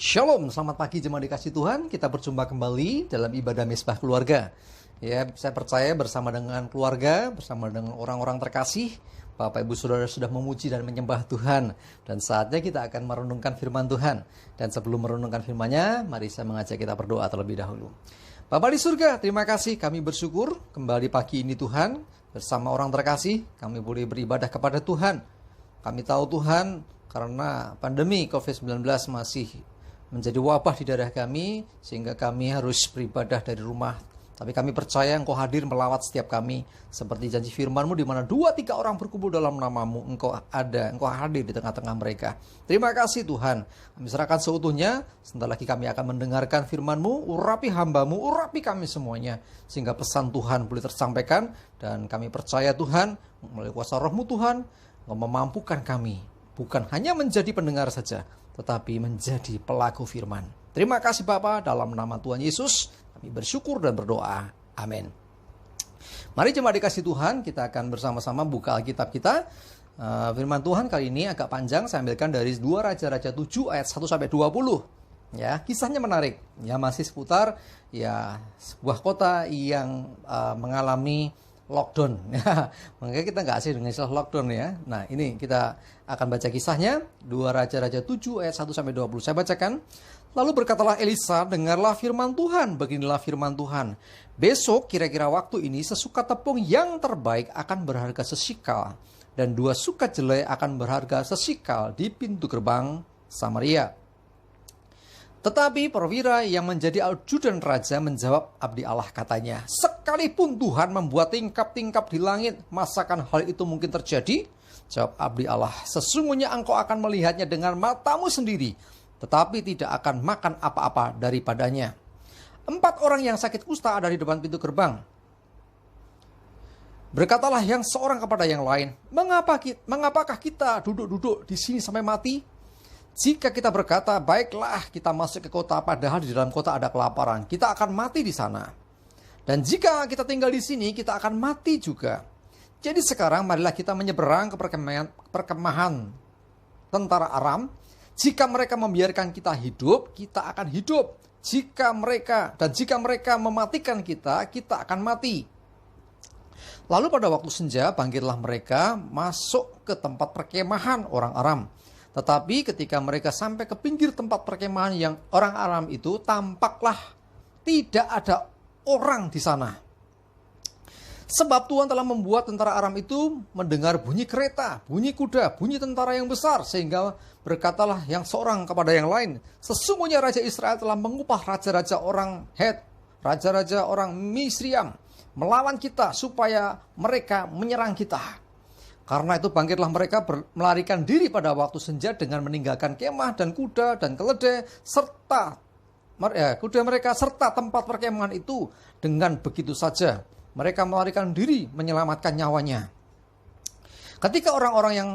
Shalom, selamat pagi jemaat dikasih Tuhan. Kita berjumpa kembali dalam ibadah Mesbah Keluarga. Ya, saya percaya bersama dengan keluarga, bersama dengan orang-orang terkasih, Bapak Ibu Saudara sudah memuji dan menyembah Tuhan. Dan saatnya kita akan merenungkan firman Tuhan. Dan sebelum merenungkan firman-Nya, mari saya mengajak kita berdoa terlebih dahulu. Bapak di surga, terima kasih, kami bersyukur kembali pagi ini Tuhan. Bersama orang terkasih, kami boleh beribadah kepada Tuhan. Kami tahu Tuhan, karena pandemi COVID-19 masih menjadi wabah di daerah kami, sehingga kami harus beribadah dari rumah. Tapi kami percaya Engkau hadir melawat setiap kami, seperti janji firman-Mu di mana 2-3 orang berkumpul dalam nama-Mu, Engkau ada, Engkau hadir di tengah-tengah mereka. Terima kasih Tuhan, kami serahkan seutuhnya. Sebentar lagi kami akan mendengarkan firman-Mu, urapi hamba-Mu, urapi kami semuanya, sehingga pesan Tuhan boleh tersampaikan. Dan kami percaya Tuhan, melalui kuasa Roh-Mu Tuhan, Engkau memampukan kami, bukan hanya menjadi pendengar saja, tetapi menjadi pelaku firman. Terima kasih Bapa, dalam nama Tuhan Yesus kami bersyukur dan berdoa. Amin. Mari jemaat dikasih Tuhan, kita akan bersama-sama buka Alkitab kita. Firman Tuhan kali ini agak panjang, saya ambilkan dari 2 Raja-Raja 7 ayat 1-20. Ya, kisahnya menarik. Ya, masih seputar ya sebuah kota yang mengalami lockdown. Makanya kita nggak asing dengan istilah lockdown ya. Nah, ini kita akan baca kisahnya 2 Raja-Raja 7 ayat 1-20. Saya bacakan. Lalu berkatalah Elisa, dengarlah firman Tuhan, beginilah firman Tuhan. Besok kira-kira waktu ini sesuka tepung yang terbaik akan berharga sesikal, dan 2 sukat jelai akan berharga sesikal di pintu gerbang Samaria. Tetapi perwira yang menjadi ajudan raja menjawab abdi Allah, katanya, sekalipun Tuhan membuat tingkap-tingkap di langit, masakan hal itu mungkin terjadi? Jawab abdi Allah, sesungguhnya engkau akan melihatnya dengan matamu sendiri, tetapi tidak akan makan apa-apa daripadanya. 4 orang yang sakit kusta ada di depan pintu gerbang. Berkatalah yang seorang kepada yang lain, mengapakah kita duduk-duduk di sini sampai mati? Jika kita berkata, baiklah kita masuk ke kota, padahal di dalam kota ada kelaparan, kita akan mati di sana. Dan jika kita tinggal di sini, kita akan mati juga. Jadi sekarang marilah kita menyeberang ke perkemahan tentara Aram. Jika mereka membiarkan kita hidup, kita akan hidup. Jika mereka mematikan kita, kita akan mati. Lalu pada waktu senja, bangkitlah mereka masuk ke tempat perkemahan orang Aram. Tetapi ketika mereka sampai ke pinggir tempat perkemahan yang orang Aram itu, tampaklah tidak ada orang di sana. Sebab Tuhan telah membuat tentara Aram itu mendengar bunyi kereta, bunyi kuda, bunyi tentara yang besar, sehingga berkatalah yang seorang kepada yang lain, sesungguhnya Raja Israel telah mengupah raja-raja orang Het, raja-raja orang Misriam, melawan kita supaya mereka menyerang kita. Karena itu bangkitlah mereka melarikan diri pada waktu senja dengan meninggalkan kemah dan kuda dan keledai serta kuda mereka serta tempat perkemahan itu. Dengan begitu saja mereka melarikan diri menyelamatkan nyawanya. Ketika orang-orang yang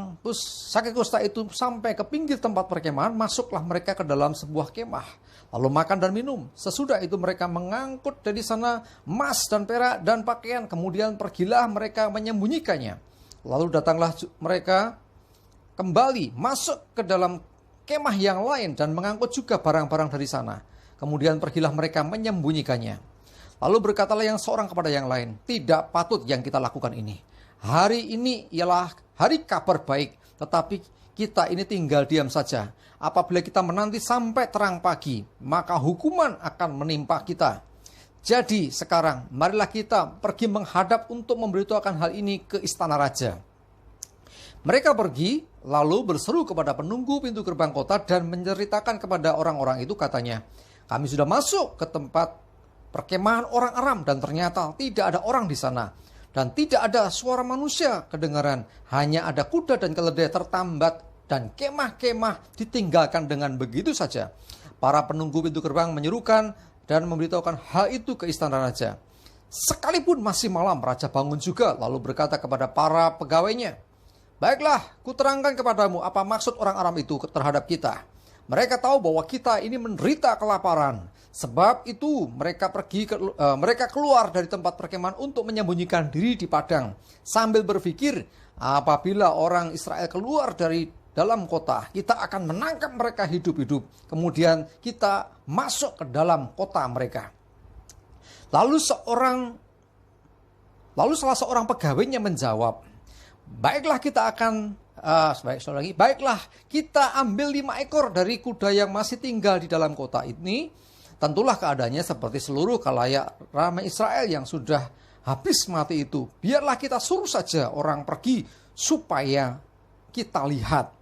sakit kusta itu sampai ke pinggir tempat perkemahan, masuklah mereka ke dalam sebuah kemah, lalu makan dan minum. Sesudah itu mereka mengangkut dari sana emas dan perak dan pakaian, kemudian pergilah mereka menyembunyikannya. Lalu datanglah mereka kembali masuk ke dalam kemah yang lain dan mengangkut juga barang-barang dari sana. Kemudian pergilah mereka menyembunyikannya. Lalu berkatalah yang seorang kepada yang lain, tidak patut yang kita lakukan ini. Hari ini ialah hari kabar baik, tetapi kita ini tinggal diam saja. Apabila kita menanti sampai terang pagi, maka hukuman akan menimpa kita. Jadi sekarang marilah kita pergi menghadap untuk memberitahukan hal ini ke istana raja. Mereka pergi lalu berseru kepada penunggu pintu gerbang kota dan menceritakan kepada orang-orang itu, katanya, kami sudah masuk ke tempat perkemahan orang Aram dan ternyata tidak ada orang di sana. Dan tidak ada suara manusia kedengaran, hanya ada kuda dan keledai tertambat dan kemah-kemah ditinggalkan dengan begitu saja. Para penunggu pintu gerbang menyerukan dan memberitahukan hal itu ke istana raja. Sekalipun masih malam, raja bangun juga lalu berkata kepada para pegawainya, baiklah, kuterangkan kepadamu apa maksud orang Aram itu terhadap kita. Mereka tahu bahwa kita ini menderita kelaparan. Sebab itu mereka keluar dari tempat perkemahan untuk menyembunyikan diri di padang, sambil berpikir, apabila orang Israel keluar dari dalam kota. Kita akan menangkap mereka hidup-hidup. Kemudian kita masuk ke dalam kota mereka. Lalu salah seorang pegawainya menjawab, baiklah kita ambil 5 ekor dari kuda yang masih tinggal di dalam kota ini. Tentulah keadaannya seperti seluruh khalayak ramai Israel yang sudah habis mati itu. Biarlah kita suruh saja orang pergi supaya kita lihat.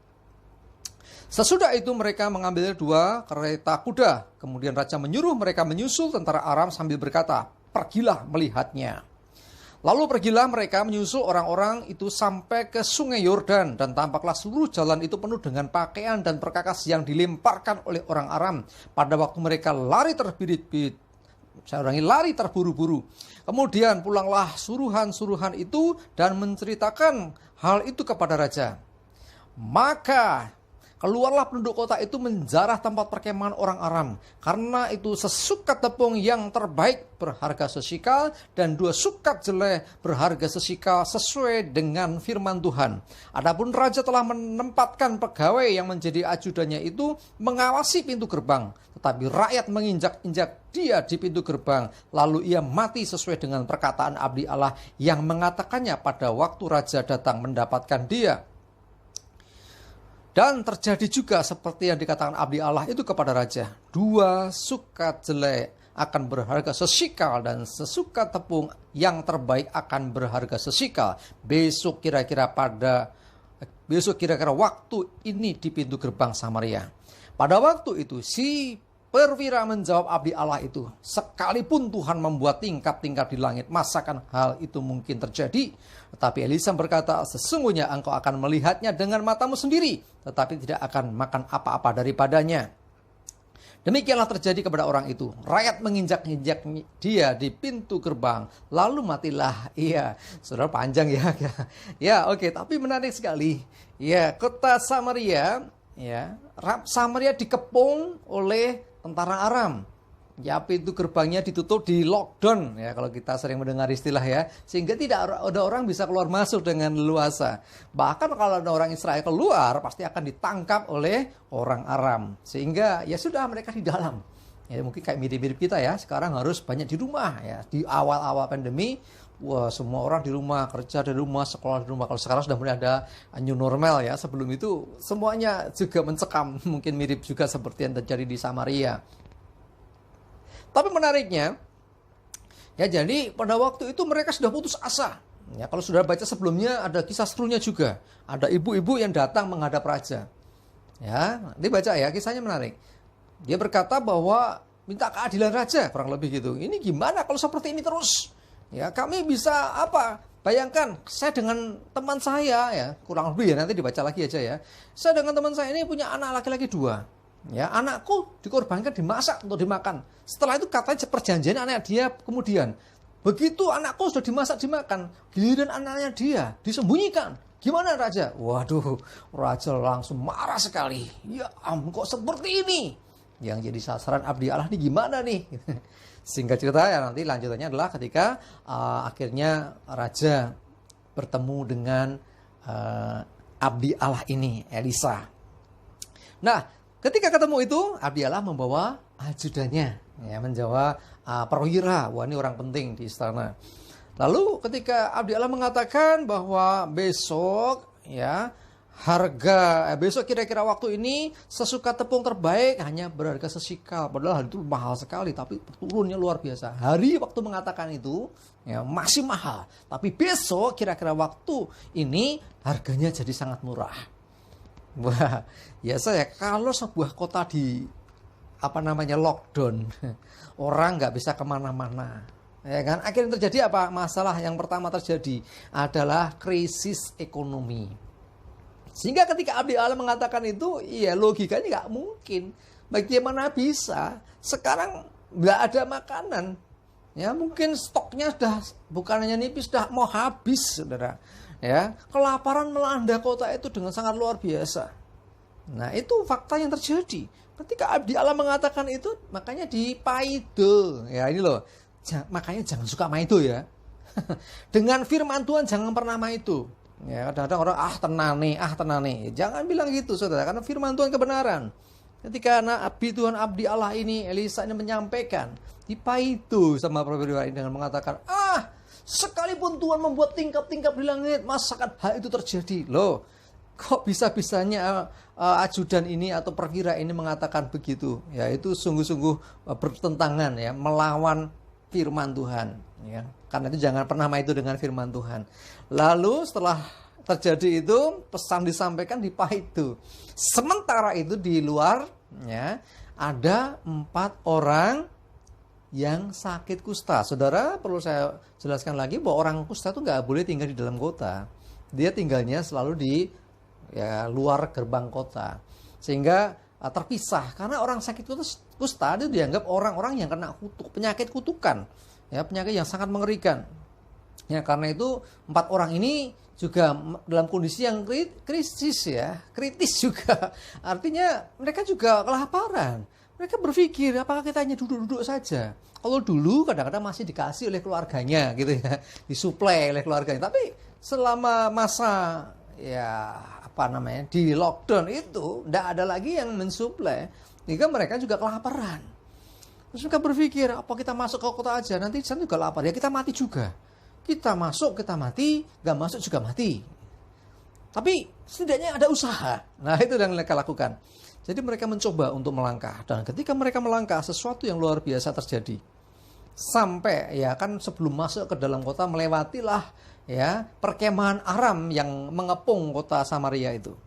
Sesudah itu mereka mengambil 2 kereta kuda. Kemudian raja menyuruh mereka menyusul tentara Aram sambil berkata, pergilah melihatnya. Lalu pergilah mereka menyusul orang-orang itu sampai ke sungai Yordan. Dan tampaklah seluruh jalan itu penuh dengan pakaian dan perkakas yang dilemparkan oleh orang Aram. Pada waktu mereka lari terbirit-birit. Lari terburu-buru. Kemudian pulanglah suruhan-suruhan itu dan menceritakan hal itu kepada raja. Maka keluarlah penduduk kota itu menjarah tempat perkemahan orang Aram. Karena itu sesukat tepung yang terbaik berharga sesikal dan 2 sukat jeleh berharga sesikal sesuai dengan firman Tuhan. Adapun raja telah menempatkan pegawai yang menjadi ajudannya itu mengawasi pintu gerbang. Tetapi rakyat menginjak-injak dia di pintu gerbang. Lalu ia mati sesuai dengan perkataan abdi Allah yang mengatakannya pada waktu raja datang mendapatkan dia. Dan terjadi juga seperti yang dikatakan abdi Allah itu kepada raja. 2 sukat jelek akan berharga sesikal dan sesukat tepung yang terbaik akan berharga sesikal. Besok kira-kira waktu ini di pintu gerbang Samaria. Pada waktu itu si perwira menjawab abdi Allah itu, sekalipun Tuhan membuat tingkap-tingkap di langit, masakan hal itu mungkin terjadi? Tetapi Elisa berkata, sesungguhnya engkau akan melihatnya dengan matamu sendiri, tetapi tidak akan makan apa-apa daripadanya. Demikianlah terjadi kepada orang itu. Rakyat menginjak-injak dia di pintu gerbang, lalu matilah. Iya, saudara, panjang ya. Ya, oke, tapi menarik sekali. Ya, kota Samaria, ya, Samaria dikepung oleh tentara Aram. Ya, pintu gerbangnya ditutup, di lockdown ya kalau kita sering mendengar istilah ya, sehingga tidak ada orang bisa keluar masuk dengan leluasa. Bahkan kalau ada orang Israel keluar pasti akan ditangkap oleh orang Aram. Sehingga ya sudah, mereka di dalam. Ya mungkin kayak mirip-mirip kita ya, sekarang harus banyak di rumah ya. Di awal-awal pandemi, wah semua orang di rumah, kerja di rumah, sekolah di rumah. Kalau sekarang sudah mulai ada new normal ya, sebelum itu semuanya juga mencekam. Mungkin mirip juga seperti yang terjadi di Samaria. Tapi menariknya, ya jadi pada waktu itu mereka sudah putus asa. Ya, kalau sudah baca sebelumnya ada kisah serunya juga. Ada ibu-ibu yang datang menghadap raja. Ya, nanti baca ya, kisahnya menarik. Dia berkata bahwa minta keadilan raja, kurang lebih gitu. Ini gimana kalau seperti ini terus? Ya, kami bisa apa? Bayangkan, saya dengan teman saya ya, kurang lebih ya, nanti dibaca lagi aja ya. Saya dengan teman saya ini punya anak laki-laki 2. Ya, anakku dikorbankan, dimasak untuk dimakan. Setelah itu katanya perjanjian anak dia kemudian. Begitu anakku sudah dimasak dimakan, giliran anaknya dia disembunyikan. Gimana raja? Waduh, raja langsung marah sekali. Ya ampun, kok seperti ini? Yang jadi sasaran abdi Allah ini gimana nih? Singkat cerita ya, nanti lanjutannya adalah ketika akhirnya raja bertemu dengan abdi Allah ini, Elisa. Nah, ketika ketemu itu, abdi Allah membawa ajudannya, ya, menjawab perwira. Wah, ini orang penting di istana. Lalu ketika abdi Allah mengatakan bahwa besok kira-kira waktu ini sesuka tepung terbaik hanya berharga sesikal. Padahal itu mahal sekali, tapi turunnya luar biasa. Hari waktu mengatakan itu ya masih mahal, tapi besok kira-kira waktu ini harganya jadi sangat murah. Wah, ya saya kalau sebuah kota di lockdown, orang nggak bisa kemana-mana, ya kan? Akhirnya terjadi apa? Masalah yang pertama terjadi adalah krisis ekonomi. Sehingga ketika abdi Allah mengatakan itu, ya logikanya nggak mungkin. Bagaimana bisa? Sekarang nggak ada makanan. Ya mungkin stoknya sudah bukan hanya nipis, sudah mau habis, saudara. Ya, kelaparan melanda kota itu dengan sangat luar biasa. Nah, itu fakta yang terjadi. Ketika abdi Allah mengatakan itu, makanya dipaido. Ya ini loh, makanya jangan suka maido ya. Dengan firman Tuhan jangan pernah maido. Ya, kadang-kadang orang ah tenane. Jangan bilang gitu, saudara, karena firman Tuhan kebenaran. Ketika Nabi Tuhan Abdi Allah ini, Elisa ini menyampaikan, dipaitu sama perwira ini dengan mengatakan, sekalipun Tuhan membuat tingkap-tingkap di langit, masakan hal itu terjadi? Loh, kok bisa-bisanya ajudan ini atau perwira ini mengatakan begitu? Ya, itu sungguh-sungguh bertentangan ya, melawan firman Tuhan. Ya. Karena itu jangan pernah itu dengan firman Tuhan. Lalu setelah terjadi itu, pesan disampaikan di Paitu. Sementara itu di luar ya, ada 4 orang yang sakit kusta. Saudara, perlu saya jelaskan lagi bahwa orang kusta itu nggak boleh tinggal di dalam kota. Dia tinggalnya selalu di luar gerbang kota. Sehingga terpisah. Karena orang sakit kusta itu dianggap orang-orang yang kena kutuk, penyakit kutukan. Ya, penyakit yang sangat mengerikan. Ya, karena itu 4 orang ini juga dalam kondisi yang kritis juga. Artinya mereka juga kelaparan. Mereka berpikir, apakah kita hanya duduk-duduk saja? Kalau dulu kadang-kadang masih dikasih oleh keluarganya gitu ya, disuplai oleh keluarganya. Tapi selama masa di lockdown itu tidak ada lagi yang mensuplai, sehingga mereka juga kelaparan. Terus mereka berpikir, apa kita masuk ke kota aja, nanti di sana juga lapar, ya kita mati juga. Kita masuk, kita mati, nggak masuk juga mati. Tapi setidaknya ada usaha. Nah, itu yang mereka lakukan. Jadi mereka mencoba untuk melangkah. Dan ketika mereka melangkah, sesuatu yang luar biasa terjadi. Sampai sebelum masuk ke dalam kota, melewatilah perkemahan Aram yang mengepung kota Samaria itu.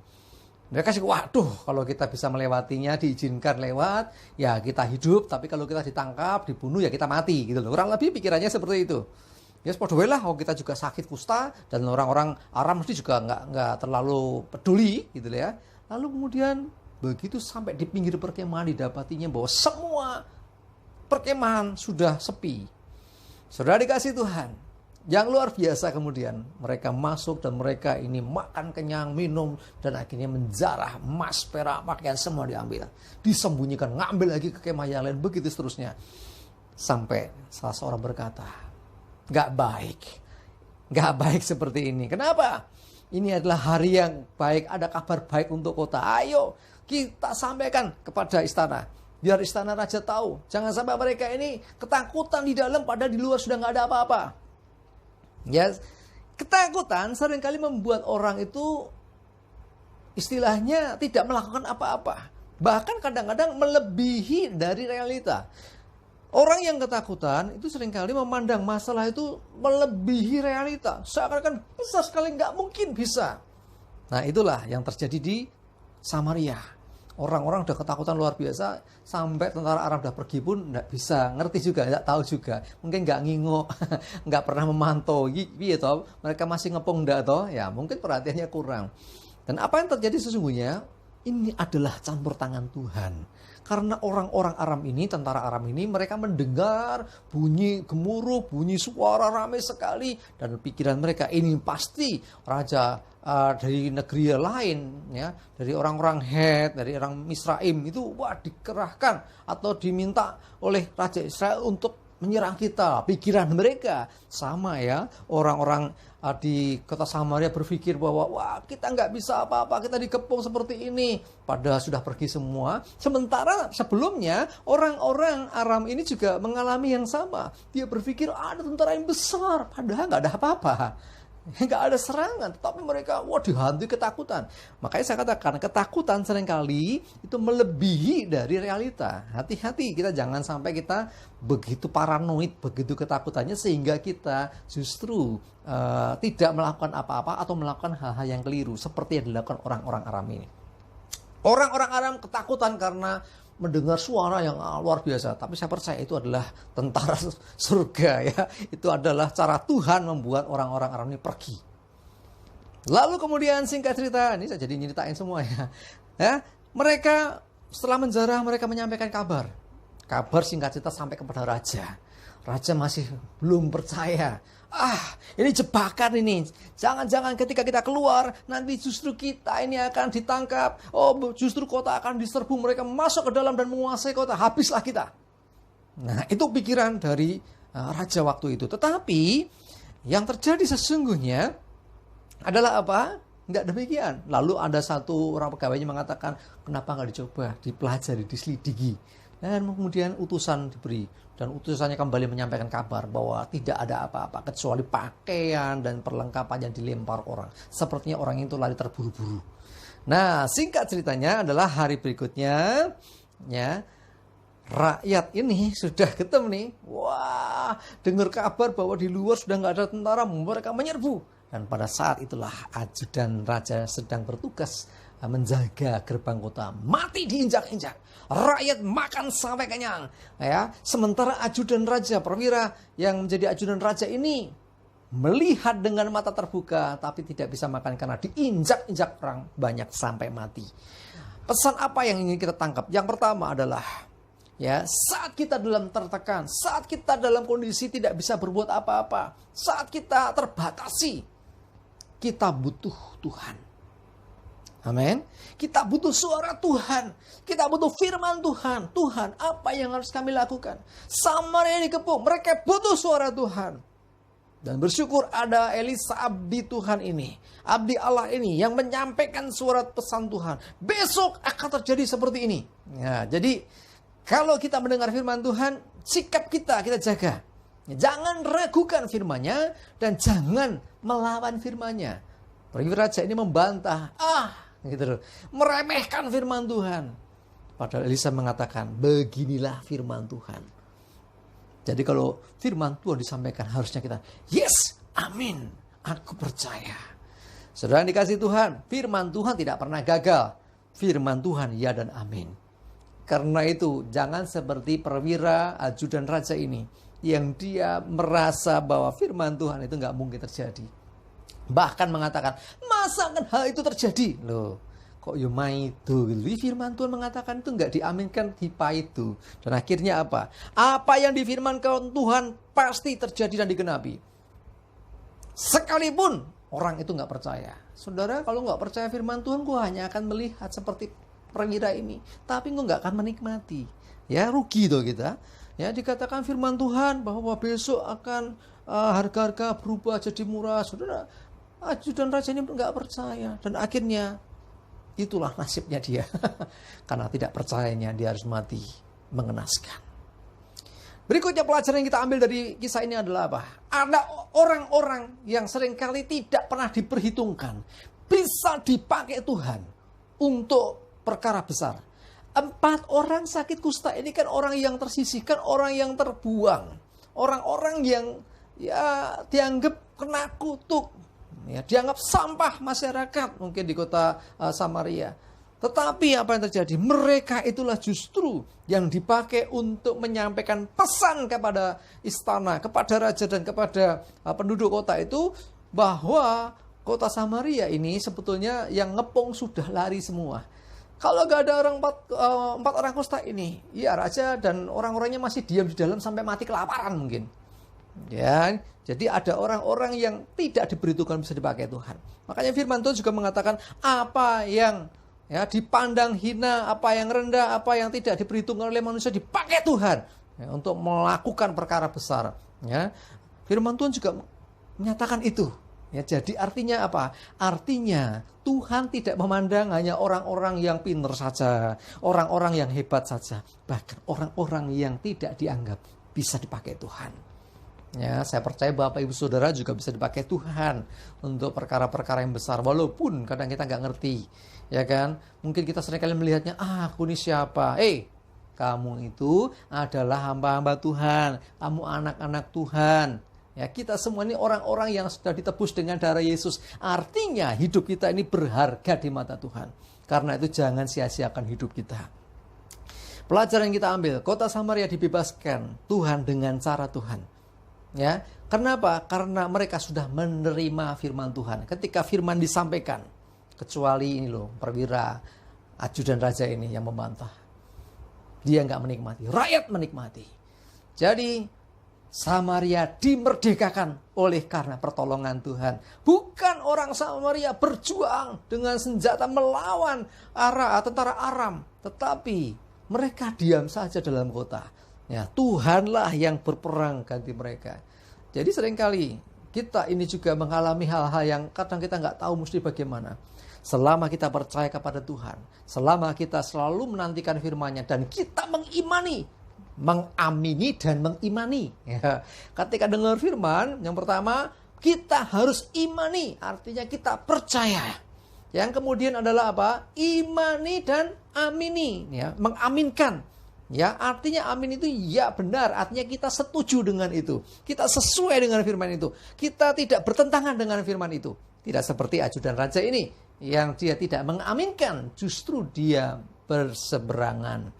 Mereka sih, waduh, kalau kita bisa melewatinya, diizinkan lewat, ya kita hidup. Tapi kalau kita ditangkap, dibunuh, ya kita mati gitu loh. Kurang lebih pikirannya seperti itu. Ya sepuluh lah, kalau kita juga sakit kusta, dan orang-orang Aram mesti juga nggak terlalu peduli gitu ya. Lalu kemudian begitu sampai di pinggir perkemahan, didapatinya bahwa semua perkemahan sudah sepi. Saudara dikasih Tuhan, yang luar biasa kemudian mereka masuk dan mereka ini makan kenyang, minum, dan akhirnya menjarah emas, perak, pakaian semua diambil, disembunyikan, ngambil lagi ke kemah yang lain, begitu seterusnya. Sampai salah seorang berkata, gak baik seperti ini. Kenapa? Ini adalah hari yang baik, ada kabar baik untuk kota. Ayo kita sampaikan kepada istana, biar istana raja tahu. Jangan sampai mereka ini ketakutan di dalam, padahal di luar sudah gak ada apa-apa. Ya, ketakutan seringkali membuat orang itu istilahnya tidak melakukan apa-apa. Bahkan kadang-kadang melebihi dari realita. Orang yang ketakutan itu seringkali memandang masalah itu melebihi realita. Seakan-akan bisa sekali, nggak mungkin bisa. Nah, itulah yang terjadi di Samaria. Orang-orang udah ketakutan luar biasa, sampai tentara Aram udah pergi pun nggak bisa ngerti juga, nggak tahu juga, mungkin nggak ngingok, nggak pernah memantau, gitu. Mereka masih ngepung nggak toh, ya mungkin perhatiannya kurang. Dan apa yang terjadi sesungguhnya ini adalah campur tangan Tuhan, karena orang-orang Aram ini, tentara Aram ini, mereka mendengar bunyi gemuruh, bunyi suara ramai sekali, dan pikiran mereka ini pasti raja dari negeri lain, ya, dari orang-orang Het, dari orang Misraim itu, dikerahkan atau diminta oleh Raja Israel untuk menyerang kita. Pikiran mereka sama ya, orang-orang di kota Samaria berpikir bahwa kita nggak bisa apa-apa, kita dikepung seperti ini, padahal sudah pergi semua. Sementara sebelumnya orang-orang Aram ini juga mengalami yang sama. Dia berpikir ada tentara yang besar, padahal nggak ada apa-apa. Nggak ada serangan, tapi mereka dihantui ketakutan. Makanya saya katakan, ketakutan seringkali itu melebihi dari realita. Hati-hati, kita jangan sampai kita begitu paranoid, begitu ketakutannya, sehingga kita justru tidak melakukan apa-apa atau melakukan hal-hal yang keliru seperti yang dilakukan orang-orang Aram ini. Orang-orang Aram ketakutan karena mendengar suara yang luar biasa. Tapi saya percaya itu adalah tentara surga ya. Itu adalah cara Tuhan membuat orang-orang Aram ini pergi. Lalu kemudian singkat cerita, ini saya jadi nyeritain semua ya. Mereka setelah menjarah, mereka menyampaikan kabar. Kabar singkat cerita sampai kepada raja. Raja masih belum percaya. Ini jebakan ini. Jangan-jangan ketika kita keluar, nanti justru kita ini akan ditangkap. Justru kota akan diserbu. Mereka masuk ke dalam dan menguasai kota. Habislah kita. Nah, itu pikiran dari raja waktu itu. Tetapi yang terjadi sesungguhnya, adalah apa? Enggak demikian. Lalu ada satu orang pegawainya mengatakan, kenapa nggak dicoba, dipelajari, diselidiki. Dan kemudian utusan diberi. Dan utusannya kembali menyampaikan kabar bahwa tidak ada apa-apa kecuali pakaian dan perlengkapan yang dilempar orang. Sepertinya orang itu lari terburu-buru. Nah, singkat ceritanya adalah hari berikutnya, ya, rakyat ini sudah ketemu nih. Wah, dengar kabar bahwa di luar sudah nggak ada tentara, mereka menyerbu. Dan pada saat itulah ajudan raja sedang bertugas menjaga gerbang kota, mati diinjak-injak. Rakyat makan sampai kenyang. Ya, sementara ajudan raja, perwira yang menjadi ajudan raja ini melihat dengan mata terbuka, tapi tidak bisa makan karena diinjak-injak orang banyak sampai mati. Pesan apa yang ingin kita tangkap? Yang pertama adalah, ya, saat kita dalam tertekan, saat kita dalam kondisi tidak bisa berbuat apa-apa, saat kita terbatasi, kita butuh Tuhan. Amin. Kita butuh suara Tuhan. Kita butuh firman Tuhan. Tuhan, apa yang harus kami lakukan? Samaria dikepung, mereka butuh suara Tuhan. Dan bersyukur ada Elisa, abdi Tuhan ini, abdi Allah ini yang menyampaikan surat pesan Tuhan. Besok akan terjadi seperti ini. Ya, jadi kalau kita mendengar firman Tuhan, sikap kita jaga. Jangan ragukan firman-Nya dan jangan melawan firman-Nya. Perwira raja ini membantah, gitu loh, meremehkan firman Tuhan. Padahal Elisa mengatakan, beginilah firman Tuhan. Jadi kalau firman Tuhan disampaikan, harusnya kita, yes, amin, aku percaya. Saudara yang dikasihi Tuhan, firman Tuhan tidak pernah gagal. Firman Tuhan ya dan amin. Karena itu jangan seperti perwira ajudan raja ini, yang dia merasa bahwa firman Tuhan itu nggak mungkin terjadi. Bahkan mengatakan, masa kan hal itu terjadi? Loh, kok yuma itu? Firman Tuhan mengatakan itu nggak diaminkan hipa itu. Dan akhirnya apa? Apa yang difirmankan Tuhan pasti terjadi dan digenapi. Sekalipun orang itu nggak percaya. Saudara, kalau nggak percaya firman Tuhan, gue hanya akan melihat seperti perwira ini. Tapi gue nggak akan menikmati. Ya, rugi tuh kita. Ya, dikatakan firman Tuhan bahwa besok akan harga-harga berubah jadi murah. Saudara, ajudan raja ini nggak percaya. Dan akhirnya itulah nasibnya dia. Karena tidak percayanya dia harus mati mengenaskan. Berikutnya pelajaran yang kita ambil dari kisah ini adalah apa? Ada orang-orang yang seringkali tidak pernah diperhitungkan. Bisa dipakai Tuhan untuk perkara besar. 4 orang sakit kusta ini kan orang yang tersisihkan, orang yang terbuang. Orang-orang yang ya dianggap kena kutuk. Ya, dianggap sampah masyarakat mungkin di kota Samaria. Tetapi apa yang terjadi? Mereka itulah justru yang dipakai untuk menyampaikan pesan kepada istana, kepada raja dan kepada penduduk kota itu, bahwa kota Samaria ini sebetulnya yang ngepung sudah lari semua. Kalau gak ada orang 4 orang kusta ini, ya raja dan orang-orangnya masih diam di dalam sampai mati kelaparan mungkin. Ya, jadi ada orang-orang yang tidak diberitukan bisa dipakai Tuhan. Makanya firman Tuhan juga mengatakan, apa yang ya dipandang hina, apa yang rendah, apa yang tidak diperhitungkan oleh manusia dipakai Tuhan ya, untuk melakukan perkara besar. Ya, firman Tuhan juga menyatakan itu. Ya, jadi artinya apa? Artinya Tuhan tidak memandang hanya orang-orang yang pintar saja, orang-orang yang hebat saja, bahkan orang-orang yang tidak dianggap bisa dipakai Tuhan. Ya, saya percaya Bapak Ibu Saudara juga bisa dipakai Tuhan untuk perkara-perkara yang besar, walaupun kadang kita nggak ngerti, ya kan? Mungkin kita seringkali melihatnya, aku ini siapa? Kamu itu adalah hamba-hamba Tuhan, kamu anak-anak Tuhan. Ya, kita semua ini orang-orang yang sudah ditebus dengan darah Yesus. Artinya hidup kita ini berharga di mata Tuhan. Karena itu jangan sia-siakan hidup kita. Pelajaran yang kita ambil, kota Samaria dibebaskan Tuhan dengan cara Tuhan. Ya, kenapa? Karena mereka sudah menerima firman Tuhan. Ketika firman disampaikan, kecuali ini loh, perwira ajudan raja ini yang membantah. Dia nggak menikmati, rakyat menikmati. Jadi Samaria dimerdekakan oleh karena pertolongan Tuhan. Bukan orang Samaria berjuang dengan senjata melawan tentara Aram, tetapi mereka diam saja dalam kota. Ya, Tuhanlah yang berperang ganti mereka. Jadi seringkali kita ini juga mengalami hal-hal yang kadang kita nggak tahu mesti bagaimana. Selama kita percaya kepada Tuhan, selama kita selalu menantikan firman-Nya dan kita mengamini dan mengimani. Ya. Ketika dengar firman, yang pertama kita harus imani, artinya kita percaya. Yang kemudian adalah apa? Imani dan amini, ya, mengaminkan. Ya, artinya amin itu ya benar, artinya kita setuju dengan itu. Kita sesuai dengan firman itu. Kita tidak bertentangan dengan firman itu. Tidak seperti ajudan raja ini yang dia tidak mengaminkan, justru dia berseberangan.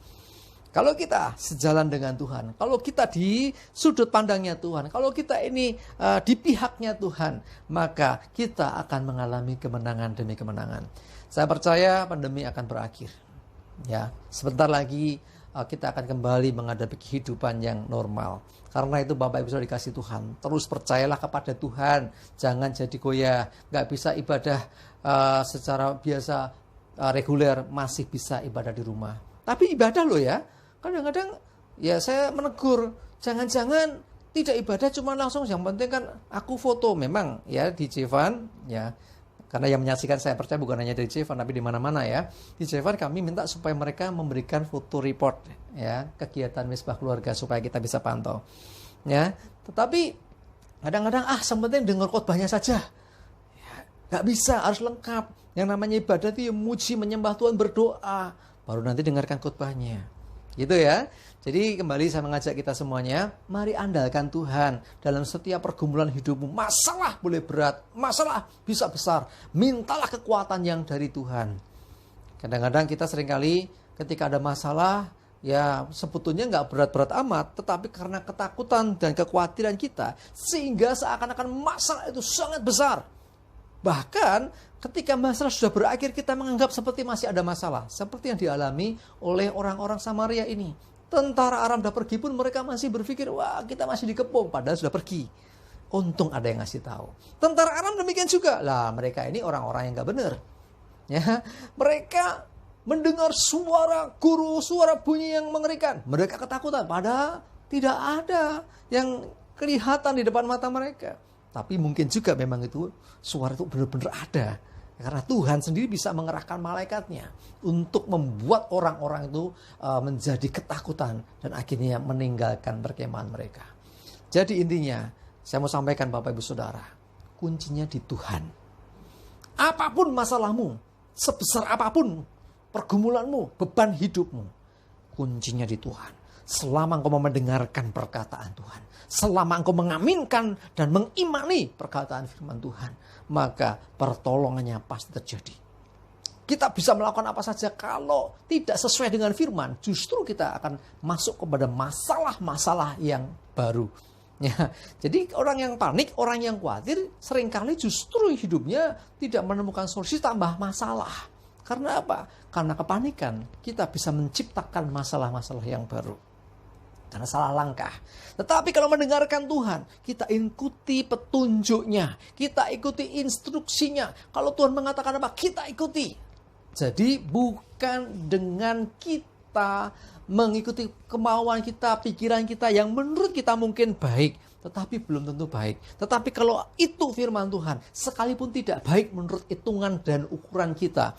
Kalau kita sejalan dengan Tuhan, kalau kita di sudut pandangnya Tuhan, kalau kita ini di pihaknya Tuhan, maka kita akan mengalami kemenangan demi kemenangan. Saya percaya pandemi akan berakhir. Ya, sebentar lagi kita akan kembali menghadapi kehidupan yang normal. Karena itu Bapak Ibu sudah dikasih Tuhan, terus percayalah kepada Tuhan, jangan jadi goyah. Gak bisa ibadah secara biasa reguler, masih bisa ibadah di rumah. Tapi ibadah loh ya. Kadang-kadang ya saya menegur, jangan-jangan tidak ibadah cuma langsung, yang penting kan aku foto. Memang ya di Jevan ya, karena yang menyaksikan saya percaya bukan hanya dari Jevan tapi di mana-mana ya. Di Jevan kami minta supaya mereka memberikan foto report ya, kegiatan Misbah Keluarga supaya kita bisa pantau. Ya, tetapi kadang-kadang yang penting dengar khotbahnya saja. Ya, gak bisa, harus lengkap. Yang namanya ibadah itu ya muji, menyembah Tuhan, berdoa, baru nanti dengarkan khotbahnya. Gitu ya. Jadi kembali saya mengajak kita semuanya, mari andalkan Tuhan dalam setiap pergumulan hidupmu. Masalah boleh berat, masalah bisa besar, mintalah kekuatan yang dari Tuhan. Kadang-kadang kita seringkali ketika ada masalah, ya sebetulnya nggak berat-berat amat, tetapi karena ketakutan dan kekhawatiran kita, sehingga seakan-akan masalah itu sangat besar. Bahkan ketika masalah sudah berakhir, kita menganggap seperti masih ada masalah. Seperti yang dialami oleh orang-orang Samaria ini. Tentara Aram sudah pergi pun mereka masih berpikir, wah kita masih dikepung, padahal sudah pergi. Untung ada yang ngasih tahu. Tentara Aram demikian juga. Lah mereka ini orang-orang yang gak benar. Ya, mereka mendengar suara guru, suara bunyi yang mengerikan. Mereka ketakutan, padahal tidak ada yang kelihatan di depan mata mereka. Tapi mungkin juga memang itu suara itu benar-benar ada. Karena Tuhan sendiri bisa mengerahkan malaikatnya untuk membuat orang-orang itu menjadi ketakutan dan akhirnya meninggalkan perkemahan mereka. Jadi intinya, saya mau sampaikan Bapak Ibu Saudara, kuncinya di Tuhan. Apapun masalahmu, sebesar apapun pergumulanmu, beban hidupmu, kuncinya di Tuhan. Selama engkau mendengarkan perkataan Tuhan, selama engkau mengaminkan dan mengimani perkataan firman Tuhan, maka pertolongannya pasti terjadi. Kita bisa melakukan apa saja, kalau tidak sesuai dengan firman, justru kita akan masuk kepada masalah-masalah yang baru. Ya, jadi orang yang panik, orang yang khawatir, seringkali justru hidupnya tidak menemukan solusi, tambah masalah. Karena apa? Karena kepanikan, kita bisa menciptakan masalah-masalah yang baru. Karena salah langkah. Tetapi kalau mendengarkan Tuhan, kita ikuti petunjuknya, kita ikuti instruksinya. Kalau Tuhan mengatakan apa, kita ikuti. Jadi bukan dengan kita mengikuti kemauan kita, pikiran kita yang menurut kita mungkin baik, tetapi belum tentu baik. Tetapi kalau itu firman Tuhan, sekalipun tidak baik menurut hitungan dan ukuran kita,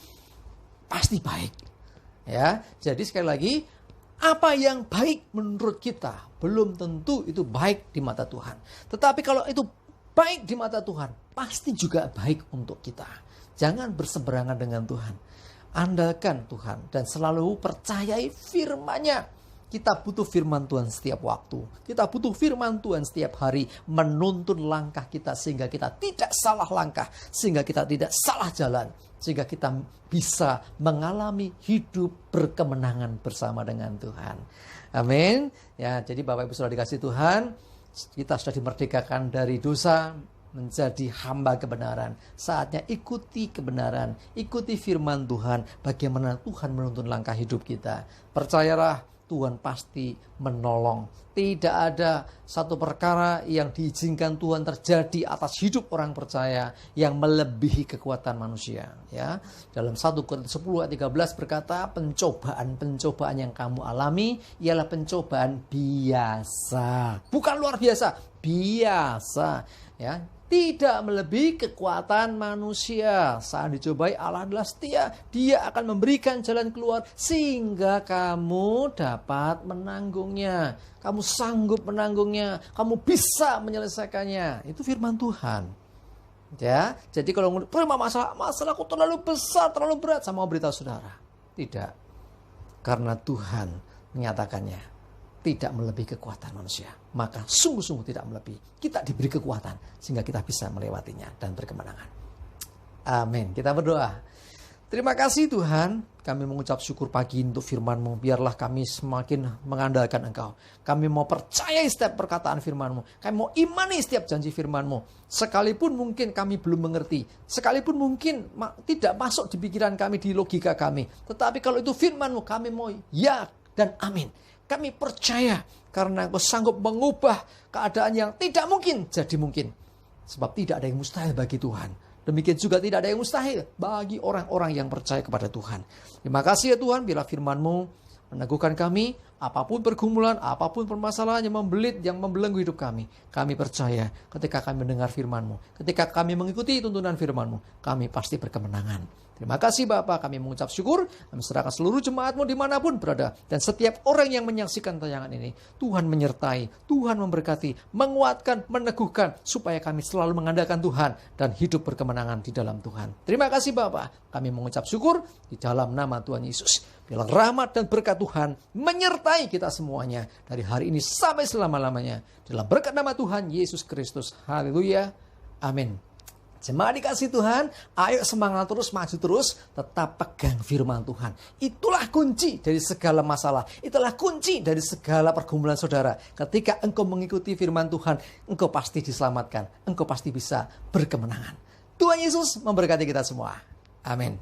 pasti baik. Ya, jadi sekali lagi, apa yang baik menurut kita belum tentu itu baik di mata Tuhan. Tetapi kalau itu baik di mata Tuhan, pasti juga baik untuk kita. Jangan berseberangan dengan Tuhan. Andalkan Tuhan dan selalu percayai firman-Nya. Kita butuh firman Tuhan setiap waktu. Kita butuh firman Tuhan setiap hari menuntun langkah kita sehingga kita tidak salah langkah, sehingga kita tidak salah jalan, sehingga kita bisa mengalami hidup berkemenangan bersama dengan Tuhan. Amin. Ya, jadi Bapak Ibu sudah dikasih Tuhan, kita sudah dimerdekakan dari dosa menjadi hamba kebenaran. Saatnya ikuti kebenaran, ikuti firman Tuhan, bagaimana Tuhan menuntun langkah hidup kita. Percayalah, Tuhan pasti menolong. Tidak ada satu perkara yang diizinkan Tuhan terjadi atas hidup orang percaya yang melebihi kekuatan manusia. Ya, dalam 1 Korintus 10 ayat 13 berkata, pencobaan yang kamu alami ialah pencobaan biasa. Bukan luar biasa, biasa, ya. Tidak melebihi kekuatan manusia. Saat dicobai, Allah adalah setia. Dia akan memberikan jalan keluar sehingga kamu dapat menanggungnya. Kamu sanggup menanggungnya. Kamu bisa menyelesaikannya. Itu firman Tuhan. Ya, jadi kalau masalahku terlalu besar, terlalu berat, saya mau beritahu saudara, tidak. Karena Tuhan menyatakannya tidak melebihi kekuatan manusia, maka sungguh-sungguh tidak melebihi. Kita diberi kekuatan sehingga kita bisa melewatinya dan berkemenangan. Amin. Kita berdoa. Terima kasih Tuhan, kami mengucap syukur pagi untuk firman-Mu. Biarlah kami semakin mengandalkan Engkau. Kami mau percayai setiap perkataan firman-Mu. Kami mau imani setiap janji firman-Mu. Sekalipun mungkin kami belum mengerti. Sekalipun mungkin tidak masuk di pikiran kami, di logika kami. Tetapi kalau itu firman-Mu, kami mau ya dan amin. Kami percaya karena Engkau sanggup mengubah keadaan yang tidak mungkin jadi mungkin. Sebab tidak ada yang mustahil bagi Tuhan. Demikian juga tidak ada yang mustahil bagi orang-orang yang percaya kepada Tuhan. Terima kasih ya Tuhan, bila firman-Mu meneguhkan kami, apapun pergumulan, apapun permasalahan yang membelit, yang membelenggu hidup kami. Kami percaya ketika kami mendengar firman-Mu, ketika kami mengikuti tuntunan firman-Mu, kami pasti berkemenangan. Terima kasih Bapa, kami mengucap syukur, kami serahkan seluruh jemaat-Mu dimanapun berada. Dan setiap orang yang menyaksikan tayangan ini, Tuhan menyertai, Tuhan memberkati, menguatkan, meneguhkan, supaya kami selalu mengandalkan Tuhan dan hidup berkemenangan di dalam Tuhan. Terima kasih Bapa, kami mengucap syukur di dalam nama Tuhan Yesus. Biarlah rahmat dan berkat Tuhan menyertai kita semuanya dari hari ini sampai selama-lamanya. Dalam berkat nama Tuhan Yesus Kristus. Haleluya. Amin. Jemaat dikasih Tuhan, ayo semangat terus, maju terus, tetap pegang firman Tuhan. Itulah kunci dari segala masalah. Itulah kunci dari segala pergumulan saudara. Ketika engkau mengikuti firman Tuhan, engkau pasti diselamatkan. Engkau pasti bisa berkemenangan. Tuhan Yesus memberkati kita semua. Amin.